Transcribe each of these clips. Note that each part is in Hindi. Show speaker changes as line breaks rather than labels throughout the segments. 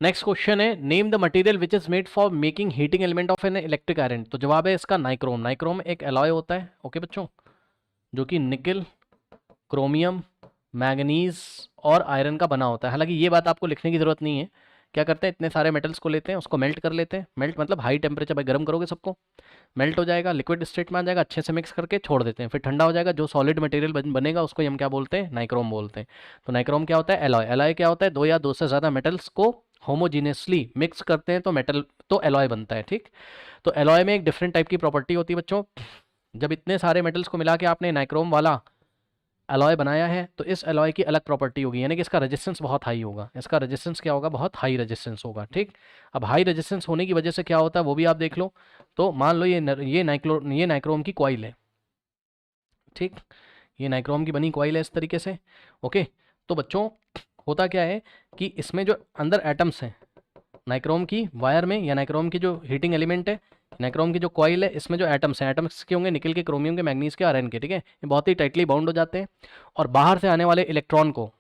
नेक्स्ट क्वेश्चन है, name the material which is made for making heating element of an electric iron. तो जवाब है इसका नाइक्रोम। नाइक्रोम एक एलॉय होता है, ओके बच्चों, जो कि निकल, क्रोमियम, मैंगनीज और आयरन का बना होता है। हालांकि ये बात आपको लिखने की जरूरत नहीं है। क्या करते हैं, इतने सारे मेटल्स को लेते हैं, उसको मेल्ट कर लेते हैं। मेल्ट मतलब हाई टेम्परेचर पर गर्म करोगे सबको, मेल्ट हो जाएगा, लिक्विड स्टेट में आ जाएगा, अच्छे से मिक्स करके छोड़ देते हैं, फिर ठंडा हो जाएगा, जो सॉलिड मटेरियल बनेगा उसको हम क्या बोलते हैं, नाइक्रोम बोलते हैं। तो नाइक्रोम क्या होता है, एलॉय। एलॉय क्या होता है, दो या दो से ज़्यादा मेटल्स को होमोजीनियसली मिक्स करते हैं तो मेटल, तो एलॉय बनता है, ठीक। तो एलॉय में एक डिफरेंट टाइप की प्रॉपर्टी होती है बच्चों। जब इतने सारे मेटल्स को मिला के आपने नाइक्रोम वाला एलॉय बनाया है तो इस एलॉय की अलग प्रॉपर्टी होगी, यानी कि इसका रेजिस्टेंस बहुत हाई होगा। इसका रेजिस्टेंस क्या होगा, बहुत हाई रेजिस्टेंस होगा, ठीक। अब हाई रेजिस्टेंस होने की वजह से क्या होता है वो भी आप देख लो। तो मान लो ये नाइक्रोम की कॉइल है, ठीक। ये नाइक्रोम की बनी कॉइल है इस तरीके से, ओके। तो बच्चों होता क्या है कि इसमें जो अंदर एटम्स हैं नाइक्रोम की वायर में, या नाइक्रोम की जो हीटिंग एलिमेंट है, नाइक्रोम की जो कॉइल है, इसमें जो एटम्स हैं, एटम्स के होंगे निकल के, क्रोमियम के, मैग्नीज के, आयरन के, ठीक है। ये बहुत ही टाइटली बाउंड हो जाते हैं और बाहर से आने वाले इलेक्ट्रॉन को,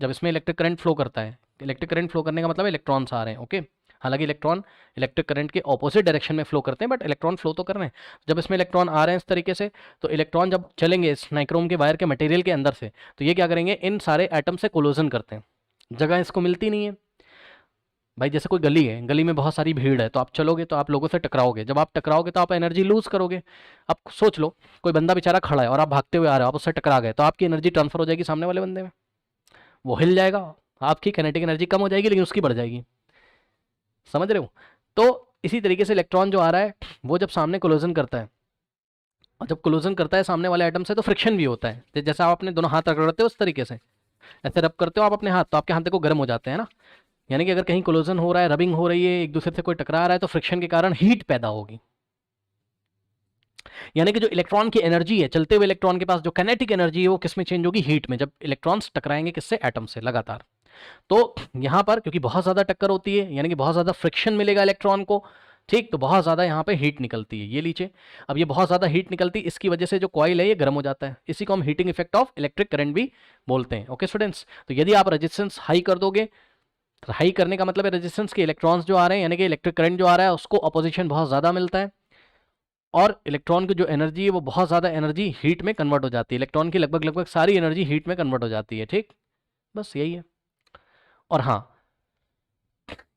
जब इसमें इलेक्ट्रिक करंट फ्लो करता है, इलेक्ट्रिक करंट फ्लो करने का मतलब इलेक्ट्रॉन्स आ रहे हैं, ओके। हालांकि इलेक्ट्रॉन इलेक्ट्रिक करंट के ऑपोजिट डायरेक्शन में फ्लो करते हैं, बट इलेक्ट्रॉन फ्लो तो कर रहे हैं। जब इसमें इलेक्ट्रॉन आ रहे हैं इस तरीके से, तो इलेक्ट्रॉन जब चलेंगे इस नाइक्रोम के वायर के मटेरियल के अंदर से, तो ये क्या करेंगे, इन सारे एटम से कोलोजन करते हैं। जगह इसको मिलती नहीं है भाई। जैसे कोई गली है, गली में बहुत सारी भीड़ है, तो आप चलोगे तो आप लोगों से टकराओगे। जब आप टकराओगे तो आप एनर्जी लूज करोगे। अब सोच लो, कोई बंदा बेचारा खड़ा है और आप भागते हुए आ रहे हो, आप उससे टकरा गए, तो आपकी एनर्जी ट्रांसफर हो जाएगी सामने वाले बंदे में, वो हिल जाएगा। आपकी काइनेटिक एनर्जी कम हो जाएगी लेकिन उसकी बढ़ जाएगी। समझ रहे हो। तो इसी तरीके से इलेक्ट्रॉन जो आ रहा है वो जब सामने कोलोजन करता है, और जब कोलोजन करता है सामने वाले एटम से, तो फ्रिक्शन भी होता है। जैसे आप अपने दोनों हाथ रगड़ते हो उस तरीके से, ऐसे रब करते हो आप अपने हाथ, तो आपके हाथ देखो गर्म हो जाते हैं ना। यानी कि अगर कहीं कोलोजन हो रहा है, रबिंग हो रही है, एक दूसरे से कोई टकरा रहा है, तो फ्रिक्शन के कारण हीट पैदा होगी। यानी कि जो इलेक्ट्रॉन की एनर्जी है, चलते हुए इलेक्ट्रॉन के पास जो काइनेटिक एनर्जी है, वो किस में चेंज होगी, हीट में, जब इलेक्ट्रॉन्स टकराएंगे किससे, एटम से लगातार। तो यहां पर क्योंकि बहुत ज्यादा टक्कर होती है, यानी कि बहुत ज्यादा फ्रिक्शन मिलेगा इलेक्ट्रॉन को, ठीक, तो बहुत ज्यादा यहाँ पे हीट निकलती है, ये लीजिए। अब ये बहुत ज्यादा हीट निकलती है, इसकी वजह से जो कॉइल है ये गर्म हो जाता है। इसी को हम heating effect of electric current भी बोलते हैं, ओके स्टूडेंट्स। तो यदि आप रेजिस्टेंस हाई कर दोगे, तो हाई करने का मतलब है रेजिस्टेंस के इलेक्ट्रॉन्स जो आ रहे हैं, यानी कि इलेक्ट्रिक करंट जो आ रहा है उसको अपोजिशन बहुत ज़्यादा मिलता है, और इलेक्ट्रॉन की जो एनर्जी है वो बहुत ज़्यादा एनर्जी हीट में कन्वर्ट हो जाती है। इलेक्ट्रॉन की लगभग लगभग सारी एनर्जी हीट में कन्वर्ट हो जाती है, ठीक। बस यही है। और हाँ,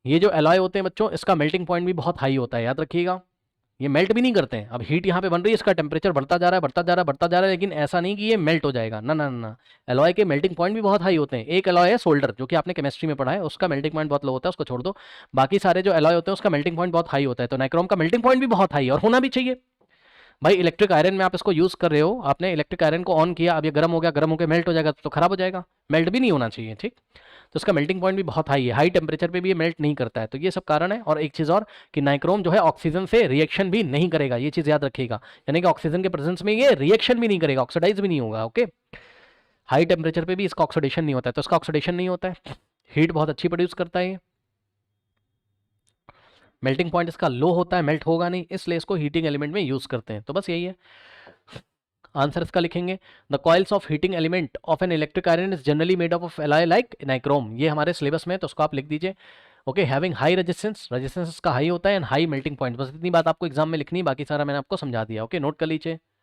ये जो एलॉय होते हैं बच्चों, इसका मेल्टिंग पॉइंट भी बहुत हाई होता है, याद रखिएगा। ये मेल्ट भी नहीं करते हैं। अब हीट यहाँ पे बन रही है, इसका टेम्परेचर बढ़ता जा रहा है, बढ़ता जा रहा है, बढ़ता जा रहा है, लेकिन ऐसा नहीं कि ये मेल्ट हो जाएगा, ना ना ना। एलॉय के मेल्टिंग पॉइंट भी बहुत हाई होते हैं। एक एलॉय है सोल्डर, जो कि आपने केमिस्ट्री में पढ़ा है, उसका मेल्टिंग पॉइंट बहुत लो होता है, उसको छोड़ दो। बाकी सारे जो एलॉय होते हैं उसका मेल्टिंग पॉइंट बहुत हाई होता है। तो नाइक्रोम का मेल्टिंग पॉइंट भी बहुत हाई है, और होना भी चाहिए भाई। इलेक्ट्रिक आयरन में आप इसको यूज़ कर रहे हो, आपने इलेक्ट्रिक आयरन को ऑन किया, अब ये गर्म हो गया, गर्म होकर मेल्ट हो जाएगा तो खराब हो जाएगा। मेल्ट भी नहीं होना चाहिए, ठीक। तो इसका मेल्टिंग पॉइंट भी बहुत हाई है, हाई टेम्परेचर पे भी ये मेल्ट नहीं करता है। तो ये सब कारण है। और एक चीज़ और कि नाइक्रोम जो है ऑक्सीजन से रिएक्शन भी नहीं करेगा, ये चीज़ याद रखिएगा। यानी कि ऑक्सीजन के प्रेजेंस में ये रिएक्शन भी नहीं करेगा, ऑक्सीडाइज भी नहीं होगा, ओके। हाई टेम्परेचर पे भी इसका ऑक्सीडेशन नहीं होता है, तो इसका ऑक्सीडेशन नहीं होता है, हीट बहुत अच्छी प्रोड्यूस करता है। मेल्टिंग पॉइंट इसका लो होता है, मेल्ट होगा नहीं, इसलिए इसको हीटिंग एलिमेंट में यूज़ करते हैं। तो बस यही है आंसर इसका लिखेंगे। The coils of heating element of an electric iron is generally made of alloy like nichrome. ये हमारे सिलेबस में है तो उसको आप लिख दीजिए, okay. Having high resistance, resistance इसका हाई होता है, एंड हाई मेल्टिंग पॉइंट। बस इतनी बात आपको एग्जाम में लिखनी है, बाकी सारा मैंने आपको समझा दिया, ओके। नोट कर लीजिए।